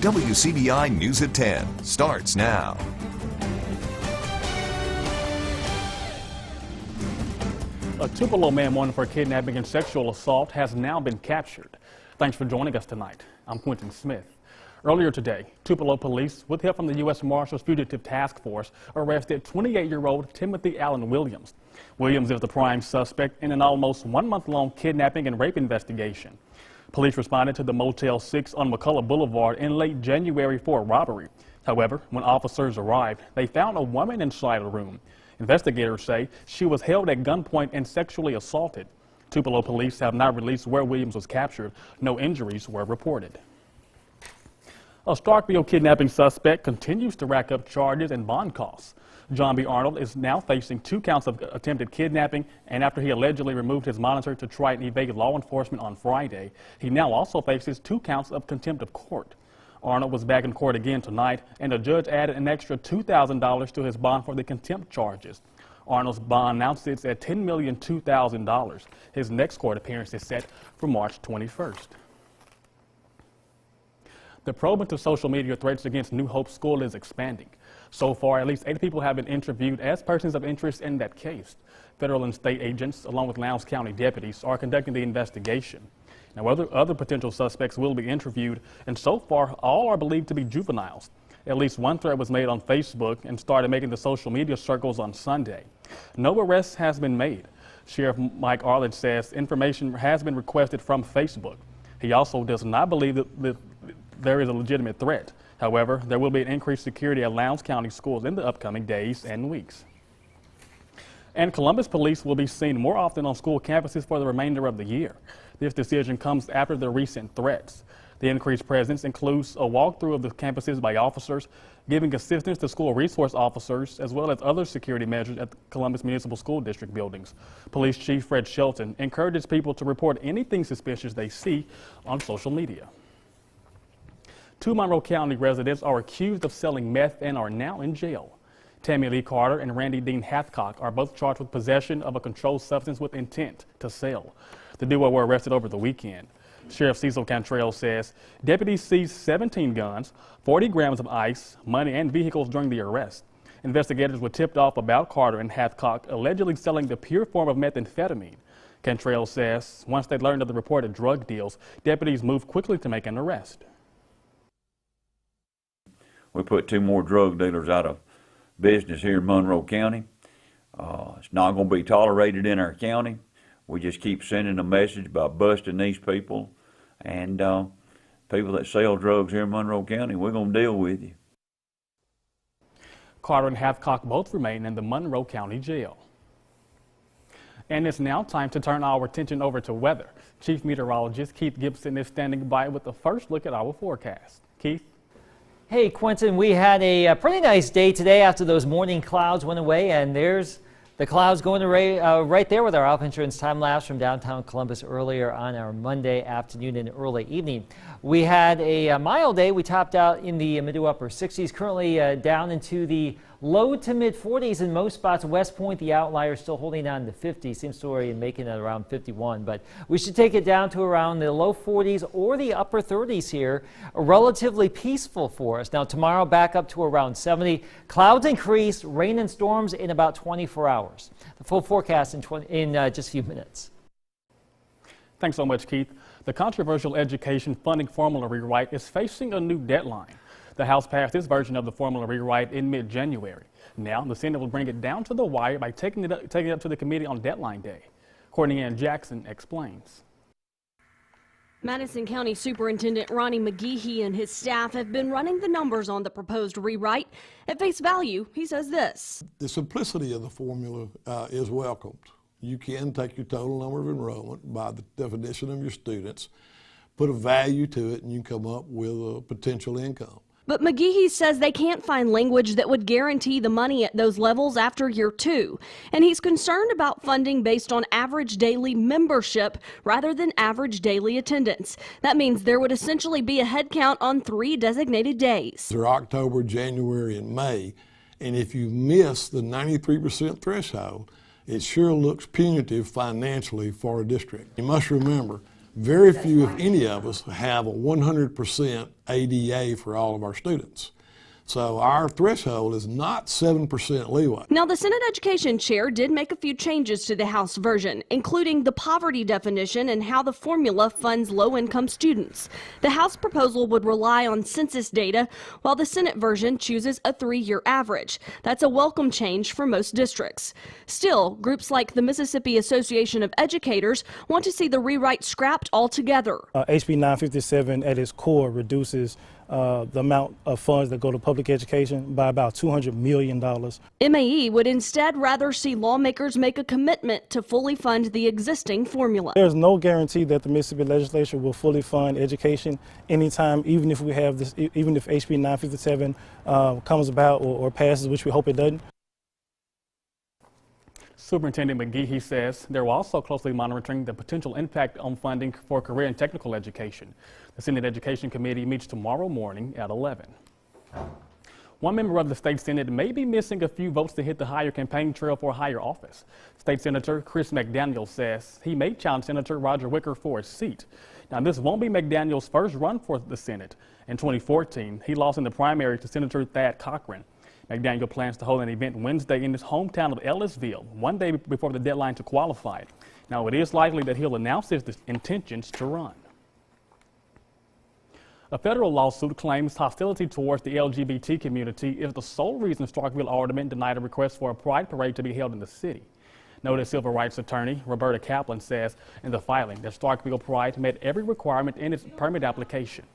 WCBI News at 10 starts now. A Tupelo man wanted for kidnapping and sexual assault has now been captured. Thanks for joining us tonight. I'm Quentin Smith. Earlier today, Tupelo police, with help from the U.S. Marshals Fugitive Task Force, arrested 28-year-old Timothy Allen Williams. Williams is the prime suspect in an almost one-month-long kidnapping and rape investigation. Police responded to the Motel 6 on McCullough Boulevard in late January for a robbery. However, when officers arrived, they found a woman inside a room. Investigators say she was held at gunpoint and sexually assaulted. Tupelo police have not released where Williams was captured. No injuries were reported. A Starkville kidnapping suspect continues to rack up charges and bond costs. John B. Arnold is now facing 2 counts of attempted kidnapping, and after he allegedly removed his monitor to try and evade law enforcement on Friday, he now also faces 2 counts of contempt of court. Arnold was back in court again tonight, and the judge added an extra $2,000 to his bond for the contempt charges. Arnold's bond now sits at $10,002,000. His next court appearance is set for March 21st. The probe into social media threats against New Hope School is expanding. So far, at least 8 people have been interviewed as persons of interest in that case. Federal and state agents, along with Lowndes County deputies, are conducting the investigation. Now, other potential suspects will be interviewed, and so far, all are believed to be juveniles. At least 1 threat was made on Facebook and started making the social media circles on Sunday. No arrest has been made. Sheriff Mike Arledge says information has been requested from Facebook. He also does not believe that there is a legitimate threat. However, there will be an increased security at Lowndes County schools in the upcoming days and weeks. And Columbus police will be seen more often on school campuses for the remainder of the year. This decision comes after the recent threats. The increased presence includes a walkthrough of the campuses by officers, giving assistance to school resource officers, as well as other security measures at the Columbus Municipal School District buildings. Police Chief Fred Shelton encourages people to report anything suspicious they see on social media. 2 Monroe County residents are accused of selling meth and are now in jail. Tammy Lee Carter and Randy Dean Hathcock are both charged with possession of a controlled substance with intent to sell. The duo were arrested over the weekend. Sheriff Cecil Cantrell says deputies seized 17 guns, 40 grams of ice, money, and vehicles during the arrest. Investigators were tipped off about Carter and Hathcock allegedly selling the pure form of methamphetamine. Cantrell says once they learned of the reported drug deals, deputies moved quickly to make an arrest. We put 2 more drug dealers out of business here in Monroe County. It's not going to be tolerated in our county. We just keep sending a message by busting these people, and people that sell drugs here in Monroe County, we're going to deal with you. Carter and Hathcock both remain in the Monroe County Jail. And it's now time to turn our attention over to weather. Chief Meteorologist Keith Gibson is standing by with the first look at our forecast. Keith? Hey Quentin, we had a pretty nice day today after those morning clouds went away, and there's the clouds going away right there with our Alpha Insurance time lapse from downtown Columbus earlier on our Monday afternoon and early evening. We had a mild day. We topped out in the mid to upper 60s, currently down into the low to mid 40s in most spots. West Point, the outlier, still holding on to 50. Same story and making it around 51. But we should take it down to around the low 40s or the upper 30s here. Relatively peaceful for us. Now tomorrow back up to around 70. Clouds increase, rain and storms in about 24 hours. The full forecast in just a few minutes. Thanks so much, Keith. The controversial education funding formula rewrite is facing a new deadline. The House passed its version of the formula rewrite in mid-January. Now, the Senate will bring it down to the wire by taking it up to the committee on deadline day. Courtney Ann Jackson explains. Madison County Superintendent Ronnie McGehee and his staff have been running the numbers on the proposed rewrite. At face value, he says this. The simplicity of the formula is welcomed. You can take your total number of enrollment by the definition of your students, put a value to it, and you come up with a potential income. But McGehee says they can't find language that would guarantee the money at those levels after year 2. And he's concerned about funding based on average daily membership rather than average daily attendance. That means there would essentially be a head count on 3 designated days. They're October, January, and May. And if you miss the 93% threshold, it sure looks punitive financially for a district. You must remember, Very few, if any of us, have a 100% ADA for all of our students. So our threshold is not 7% leeway. Now, the Senate Education Chair did make a few changes to the House version, including the poverty definition and how the formula funds low-income students. The House proposal would rely on census data, while the Senate version chooses a 3-year average. That's a welcome change for most districts. Still, groups like the Mississippi Association of Educators want to see the rewrite scrapped altogether. HB 957 at its core reduces the amount of funds that go to public education by about $200 million. MAE would instead rather see lawmakers make a commitment to fully fund the existing formula. There's no guarantee that the Mississippi legislature will fully fund education anytime, even if we have this, even if HB 957 comes about or passes, which we hope it doesn't. Superintendent McGehee says they're also closely monitoring the potential impact on funding for career and technical education. The Senate Education Committee meets tomorrow morning at 11. One member of the state Senate may be missing a few votes to hit the higher campaign trail for a higher office. State Senator Chris McDaniel says he may challenge Senator Roger Wicker for a seat. Now, this won't be McDaniel's first run for the Senate. In 2014, he lost in the primary to Senator Thad Cochran. McDaniel plans to hold an event Wednesday in his hometown of Ellisville, one day before the deadline to qualify. Now, it is likely that he'll announce his intentions to run. A federal lawsuit claims hostility towards the LGBT community is the sole reason Starkville aldermen denied a request for a pride parade to be held in the city. Noted civil rights attorney Roberta Kaplan says in the filing that Starkville Pride met every requirement in its permit application.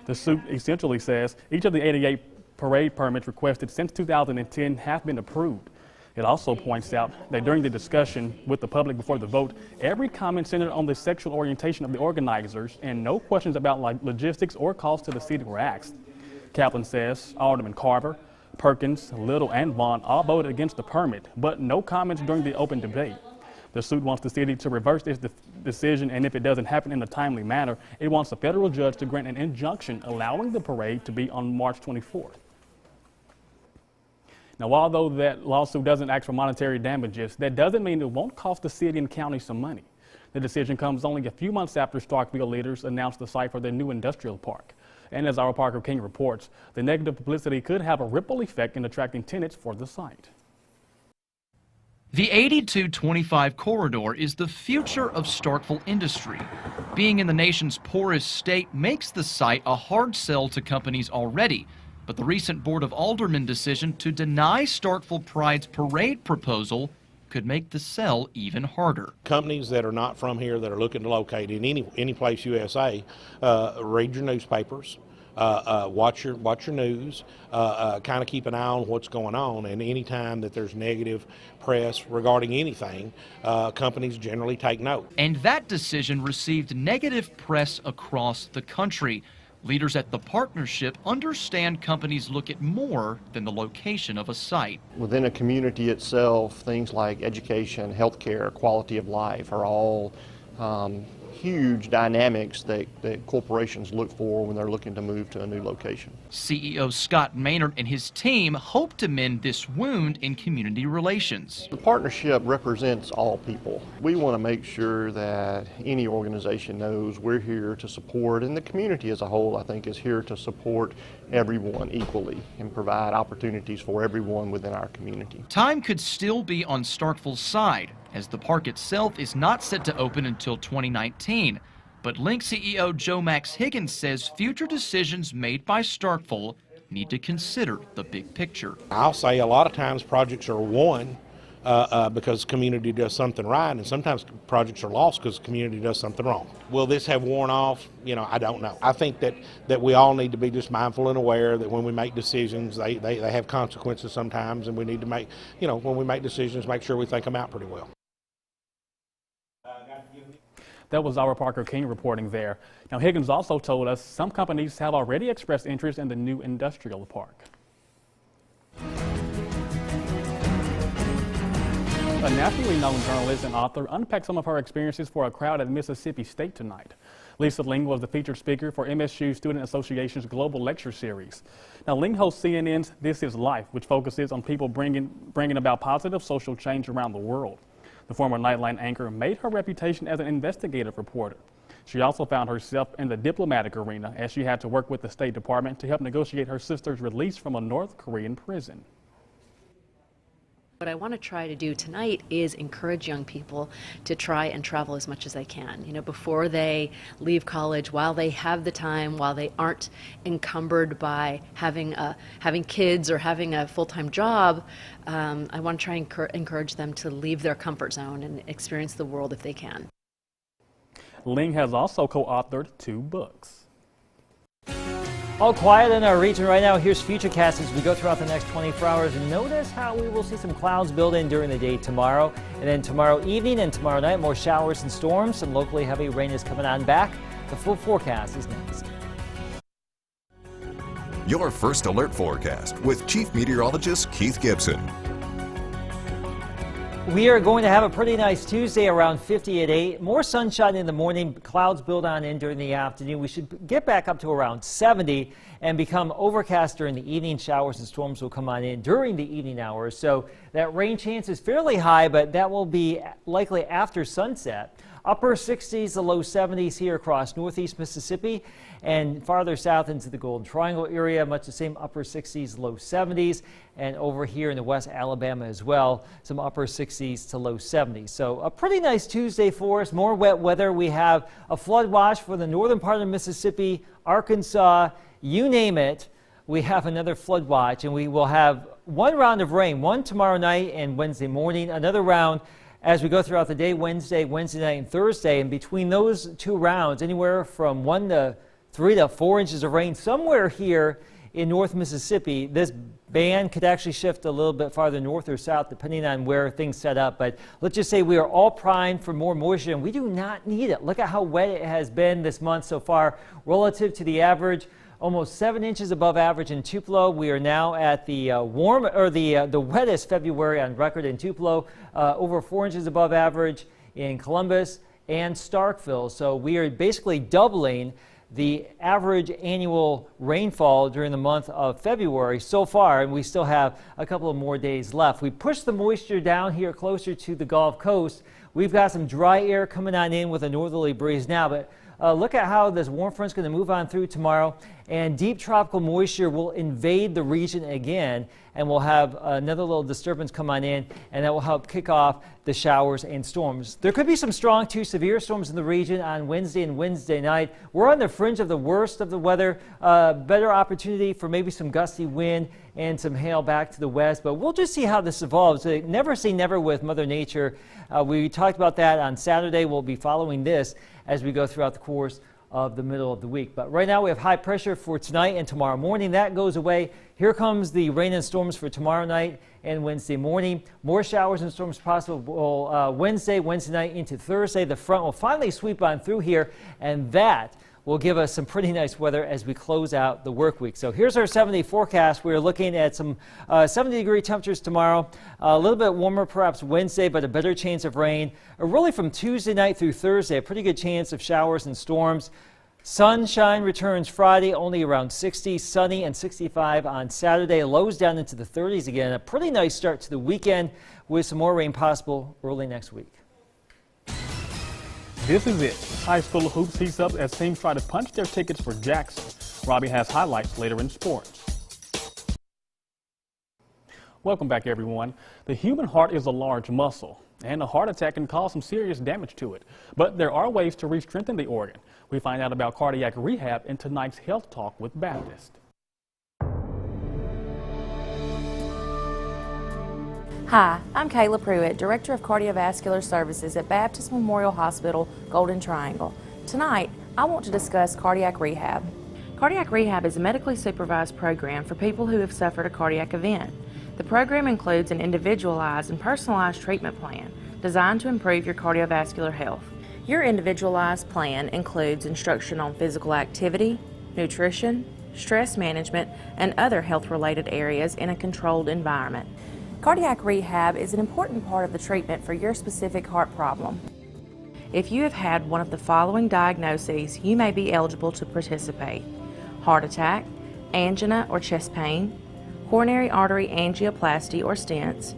The suit essentially says each of the 88 parade permits requested since 2010 have been approved. It also points out that during the discussion with the public before the vote, every comment centered on the sexual orientation of the organizers and no questions about logistics or costs to the city were asked. Kaplan says Alderman Carver, Perkins, Little, and Vaughn all voted against the permit, but no comments during the open debate. The suit wants the city to reverse its decision, and if it doesn't happen in a timely manner, it wants a federal judge to grant an injunction allowing the parade to be on March 24th. Now, although that lawsuit doesn't ask for monetary damages, that doesn't mean it won't cost the city and county some money. The decision comes only a few months after Starkville leaders announced the site for their new industrial park. And as our Parker King reports, the negative publicity could have a ripple effect in attracting tenants for the site. The 8225 corridor is the future of Starkville industry. Being in the nation's poorest state makes the site a hard sell to companies already. But the recent Board of Aldermen decision to deny Starkville Pride's parade proposal could make the sell even harder. Companies that are not from here that are looking to locate in any place USA, read your newspapers, watch your news, kind of keep an eye on what's going on, and anytime that there's negative press regarding anything, companies generally take note. And that decision received negative press across the country. Leaders at the partnership understand companies look at more than the location of a site. Within a community itself, things like education, healthcare, quality of life are all huge dynamics that corporations look for when they're looking to move to a new location. CEO Scott Maynard and his team hope to mend this wound in community relations. The partnership represents all people. We want to make sure that any organization knows we're here to support, and the community as a whole, I think, is here to support everyone equally and provide opportunities for everyone within our community. Time could still be on Starkville's side, as the park itself is not set to open until 2019. But Ling CEO Joe Max Higgins says future decisions made by Starkville need to consider the big picture. I'll say a lot of times projects are won because community does something right, and sometimes projects are lost because community does something wrong. Will this have worn off? You know, I don't know. I think that we all need to be just mindful and aware that when we make decisions, they have consequences sometimes, and we need to make, you know, when we make decisions, make sure we think them out pretty well. That was our Parker King reporting there. Now, Higgins also told us some companies have already expressed interest in the new industrial park. A nationally known journalist and author unpacked some of her experiences for a crowd at Mississippi State tonight. Lisa Ling was the featured speaker for MSU Student Association's Global Lecture Series. Now, Ling hosts CNN's This Is Life, which focuses on people bringing about positive social change around the world. The former Nightline anchor made her reputation as an investigative reporter. She also found herself in the diplomatic arena as she had to work with the State Department to help negotiate her sister's release from a North Korean prison. What I want to try to do tonight is encourage young people to try and travel as much as they can. You know, before they leave college, while they have the time, while they aren't encumbered by having kids or having a full-time job, I want to try and encourage them to leave their comfort zone and experience the world if they can. Ling has also co-authored 2 books. All quiet in our region right now. Here's Futurecast as we go throughout the next 24 hours. And notice how we will see some clouds build in during the day tomorrow. And then tomorrow evening and tomorrow night, more showers and storms. Some locally heavy rain is coming on back. The full forecast is next. Your first alert forecast with Chief Meteorologist Keith Gibson. We are going to have a pretty nice Tuesday, around 50 at 8. More sunshine in the morning, clouds build on in during the afternoon. We should get back up to around 70 and become overcast during the evening. Showers and storms will come on in during the evening hours. So that rain chance is fairly high, but that will be likely after sunset. Upper 60s to low 70s here across northeast Mississippi and farther south into the Golden Triangle area, much the same upper 60s, low 70s, and over here in the West Alabama as well, some upper 60s to low 70s. So a pretty nice Tuesday for us. More wet weather. We have a flood watch for the northern part of Mississippi, Arkansas, you name it. We have another flood watch, and we will have one round of rain, one tomorrow night and Wednesday morning, another round as we go throughout the day, Wednesday night, and Thursday. And between those 2 rounds, anywhere from 1 to 3 to 4 inches of rain somewhere here in North Mississippi. This band could actually shift a little bit farther north or south depending on where things set up. But let's just say we are all primed for more moisture, and we do not need it. Look at how wet it has been this month so far relative to the average. Almost 7 inches above average in Tupelo. We are now at the the wettest February on record in Tupelo. Over 4 inches above average in Columbus and Starkville. So we are basically doubling the average annual rainfall during the month of February so far, and we still have a couple of more days left. We pushed the moisture down here closer to the Gulf Coast. We've got some dry air coming on in with a northerly breeze now, but look at how this warm front's going to move on through tomorrow, and deep tropical moisture will invade the region again, and we'll have another little disturbance come on in, and that will help kick off the showers and storms. There could be some strong to severe storms in the region on Wednesday and Wednesday night. We're on the fringe of the worst of the weather. Better opportunity for maybe some gusty wind and some hail back to the west, but we'll just see how this evolves. Never say never with Mother Nature. We talked about that on Saturday. We'll be following this as we go throughout the course of the middle of the week. But right now we have high pressure for tonight and tomorrow morning. That goes away. Here comes the rain and storms for tomorrow night and Wednesday morning. More showers and storms possible Wednesday night into Thursday. The front will finally sweep on through here, and that will give us some pretty nice weather as we close out the work week. So here's our 7-day forecast. We're looking at some 70-degree temperatures tomorrow, a little bit warmer perhaps Wednesday, but a better chance of rain. Really from Tuesday night through Thursday, a pretty good chance of showers and storms. Sunshine returns Friday, only around 60, sunny and 65 on Saturday. Lows down into the 30s again. A pretty nice start to the weekend with some more rain possible early next week. This is it. High school hoops heats up as teams try to punch their tickets for Jackson. Robbie has highlights later in sports. Welcome back, everyone. The human heart is a large muscle, and a heart attack can cause some serious damage to it. But there are ways to re-strengthen the organ. We find out about cardiac rehab in tonight's Health Talk with Baptist. Hi, I'm Kayla Pruitt, Director of Cardiovascular Services at Baptist Memorial Hospital, Golden Triangle. Tonight, I want to discuss cardiac rehab. Cardiac rehab is a medically supervised program for people who have suffered a cardiac event. The program includes an individualized and personalized treatment plan designed to improve your cardiovascular health. Your individualized plan includes instruction on physical activity, nutrition, stress management, and other health-related areas in a controlled environment. Cardiac rehab is an important part of the treatment for your specific heart problem. If you have had one of the following diagnoses, you may be eligible to participate: heart attack, angina or chest pain, coronary artery angioplasty or stents,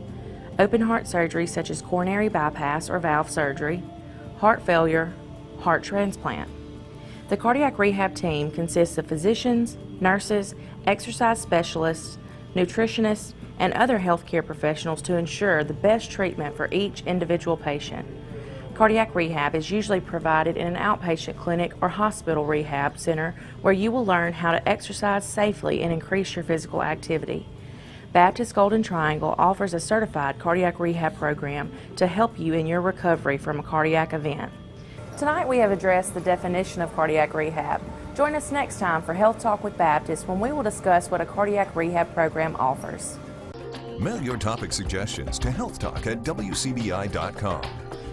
open heart surgery such as coronary bypass or valve surgery, heart failure, heart transplant. The cardiac rehab team consists of physicians, nurses, exercise specialists, nutritionists, and other healthcare professionals to ensure the best treatment for each individual patient. Cardiac rehab is usually provided in an outpatient clinic or hospital rehab center where you will learn how to exercise safely and increase your physical activity. Baptist Golden Triangle offers a certified cardiac rehab program to help you in your recovery from a cardiac event. Tonight we have addressed the definition of cardiac rehab. Join us next time for Health Talk with Baptist when we will discuss what a cardiac rehab program offers. Mail your topic suggestions to healthtalk@wcbi.com.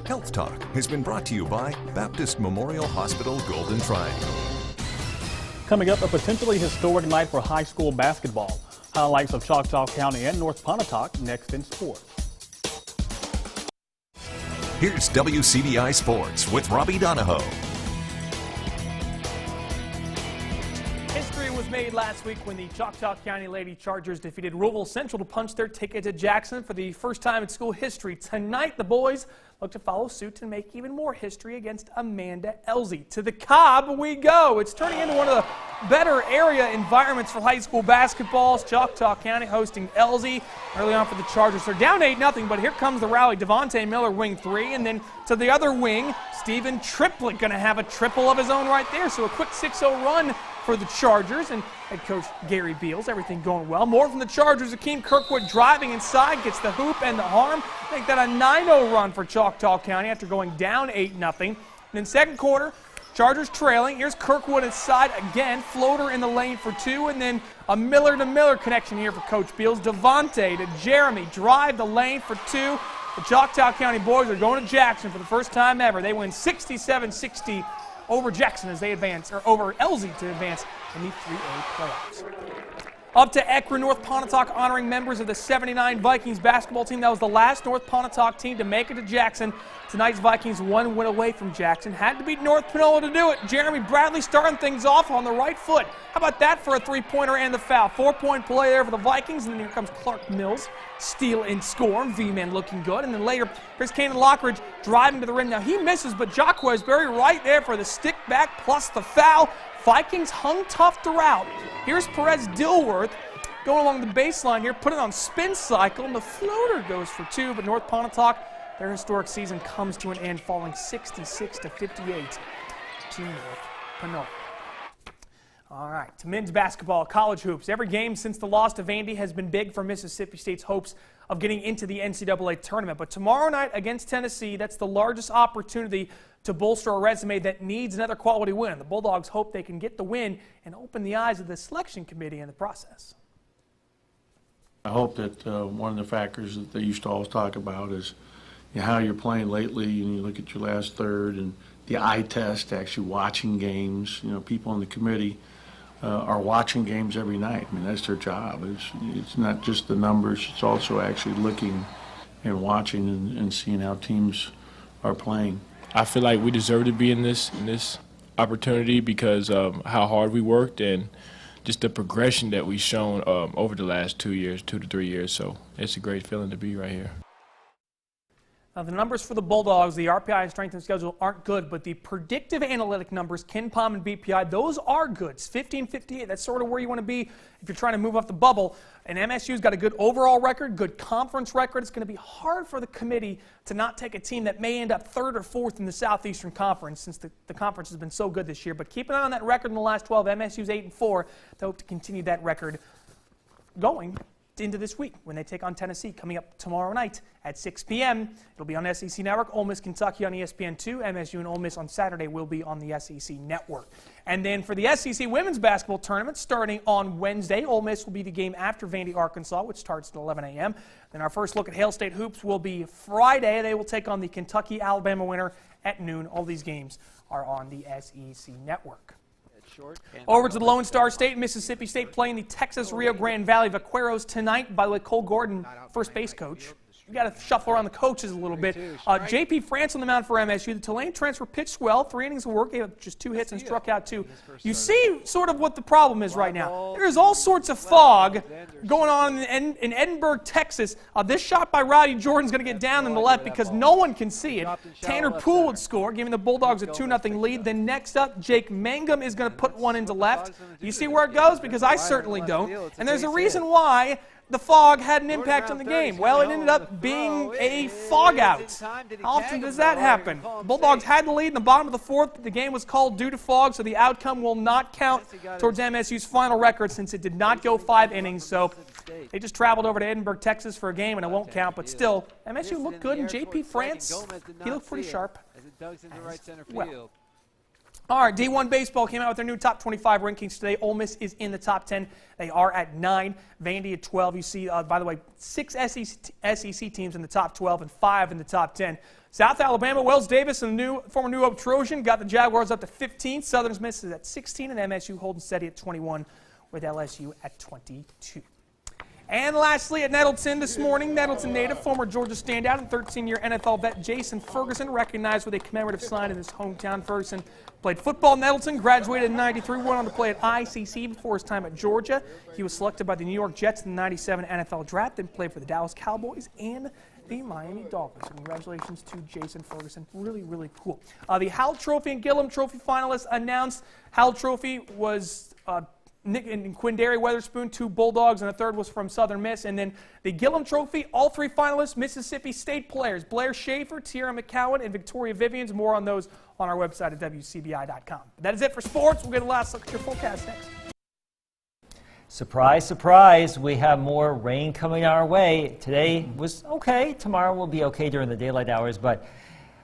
Health Talk has been brought to you by Baptist Memorial Hospital Golden Triangle. Coming up, a potentially historic night for high school basketball. Highlights of Choctaw County and North Pontotoc next in sports. Here's WCBI Sports with Robbie Donahoe. History was made last week when the Choctaw County Lady Chargers defeated Louisville Central to punch their ticket to Jackson for the first time in school history. Tonight, the boys look to follow suit and make even more history against Amanda Elsie. To the Cobb we go. It's turning into one of the better area environments for high school basketball. Choctaw County hosting Elsie early on for the Chargers. They're down 8-0, but here comes the rally. Devontae Miller, wing 3, and then to the other wing, Stephen Triplett going to have a triple of his own right there. So a quick 6-0 run for the Chargers and head coach Gary Beals. Everything going well. More from the Chargers. Akeem Kirkwood driving inside, gets the hoop and the arm. Make that a 9-0 run for Choctaw County after going down 8-0. And in second quarter, Chargers trailing. Here's Kirkwood inside again. Floater in the lane for 2, and then a Miller-to-Miller connection here for Coach Beals. Devontae to Jeremy. Drive the lane for 2. The Choctaw County boys are going to Jackson for the first time ever. They win 67-60 over Jackson as they advance, or over Elsie to advance in the 3A playoffs. Up to Ekron, North Pontotoc honoring members of the 79 Vikings basketball team. That was the last North Pontotoc team to make it to Jackson. Tonight's Vikings 1 win away from Jackson. Had to beat North Panola to do it. Jeremy Bradley starting things off on the right foot. How about that for a three-pointer and the foul? 4-point play there for the Vikings, and then here comes Clark Mills. Steal and score. V-Man looking good. And then later, here's Kanan Lockridge driving to the rim. Now he misses, but Jacquez Berry right there for the stick back plus the foul. Vikings hung tough throughout. Here's Perez Dilworth going along the baseline here, put it on spin cycle, and the floater goes for 2, but North Pontotoc, their historic season comes to an end, falling 66-58 to North Panola. All right, to men's basketball, college hoops. Every game since the loss to Vandy has been big for Mississippi State's hopes of getting into the NCAA tournament. But tomorrow night against Tennessee, that's the largest opportunity to bolster a resume that needs another quality win. The Bulldogs hope they can get the win and open the eyes of the selection committee in the process. I hope that one of the factors that they used to always talk about is how you're playing lately, and you look at your last third and the eye test, actually watching games. People on the committee are watching games every night. I mean, that's their job. It's not just the numbers, it's also actually looking and watching and seeing how teams are playing. I feel like we deserve to be in this opportunity because of how hard we worked and just the progression that we've shown over the last 2 to 3 years. So it's a great feeling to be right here. Now, the numbers for the Bulldogs, the RPI strength and schedule aren't good, but the predictive analytic numbers, KenPom and BPI, those are good. It's 15-58. That's sort of where you want to be if you're trying to move off the bubble. And MSU's got a good overall record, good conference record. It's going to be hard for the committee to not take a team that may end up 3rd or 4th in the Southeastern Conference since the conference has been so good this year. But keep an eye on that record in the last 12. MSU's 8-4. They hope to continue that record going into this week when they take on Tennessee coming up tomorrow night at 6 p.m. It'll be on SEC Network. Ole Miss, Kentucky on ESPN2. MSU and Ole Miss on Saturday will be on the SEC Network. And then for the SEC Women's Basketball Tournament starting on Wednesday, Ole Miss will be the game after Vandy, Arkansas, which starts at 11 a.m. Then our first look at Hail State Hoops will be Friday. They will take on the Kentucky-Alabama winner at noon. All these games are on the SEC Network. Over to the Lone Star State, Mississippi State playing the Texas Rio Grande Valley Vaqueros tonight. By the way, Cole Gordon, first base coach, we got to shuffle around the coaches a little bit. J.P. France on the mound for MSU. The Tulane transfer pitched well, 3 innings of work, gave up just 2 hits and struck out 2. You see sort of what the problem is right now. There is all sorts of fog going on in Edinburgh, Texas. This shot by Rowdy Jordan's going to get down in the left because no one can see it. Tanner Poole would score, giving the Bulldogs a 2-0 lead. Then next up, Jake Mangum is going to put one into left. You see where it goes? Because I certainly don't. And there's a reason why the fog had an impact on the game. Well, it ended up being a fog out. How often does that happen? The Bulldogs had the lead in the bottom of the 4th, but the game was called due to fog, so the outcome will not count towards MSU's final record since it did not go 5 innings. So they just traveled over to Edinburgh, Texas for a game, and it won't count. But still, MSU looked good, and J.P. France, he looked pretty sharp. Well. All right, D1 Baseball came out with their new top 25 rankings today. Ole Miss is in the top 10. They are at 9. Vandy at 12. You see, by the way, 6 SEC teams in the top 12 and 5 in the top 10. South Alabama, Wells Davis, and former New Hope Trojan, got the Jaguars up to 15. Southern Miss is at 16, and MSU holding steady at 21 with LSU at 22. And lastly, at Nettleton this morning, Nettleton native, former Georgia standout and 13-year NFL vet Jason Ferguson recognized with a commemorative sign in his hometown. Ferguson played football at Nettleton, graduated in '93, went on to play at ICC before his time at Georgia. He was selected by the New York Jets in the '97 NFL Draft, then played for the Dallas Cowboys and the Miami Dolphins. So congratulations to Jason Ferguson. Really, really cool. The Howell Trophy and Gillum Trophy finalists announced. Howell Trophy was Nick and Quindary Weatherspoon, 2 Bulldogs, and a third was from Southern Miss. And then the Gillum Trophy, all 3 finalists, Mississippi State players, Blair Schaefer, Tierra McCowan, and Victoria Vivians. More on those on our website at WCBI.com. That is it for sports. We'll get a last look at your forecast next. Surprise, surprise, we have more rain coming our way. Today was okay. Tomorrow will be okay during the daylight hours, but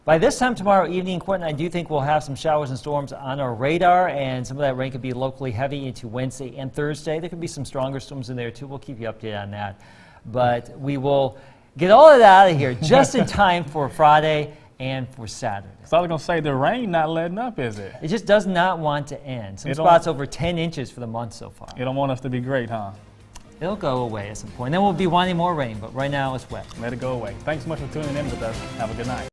by this time tomorrow evening, Quentin, I do think we'll have some showers and storms on our radar, and some of that rain could be locally heavy into Wednesday and Thursday. There could be some stronger storms in there, too. We'll keep you updated on that. But we will get all of that out of here just in time for Friday and for Saturday. So I was going to say, the rain not letting up, is it? It just does not want to end. Some spots over 10 inches for the month so far. You don't want us to be great, huh? It'll go away at some point. Then we'll be wanting more rain, but right now it's wet. Let it go away. Thanks so much for tuning in with us. Have a good night.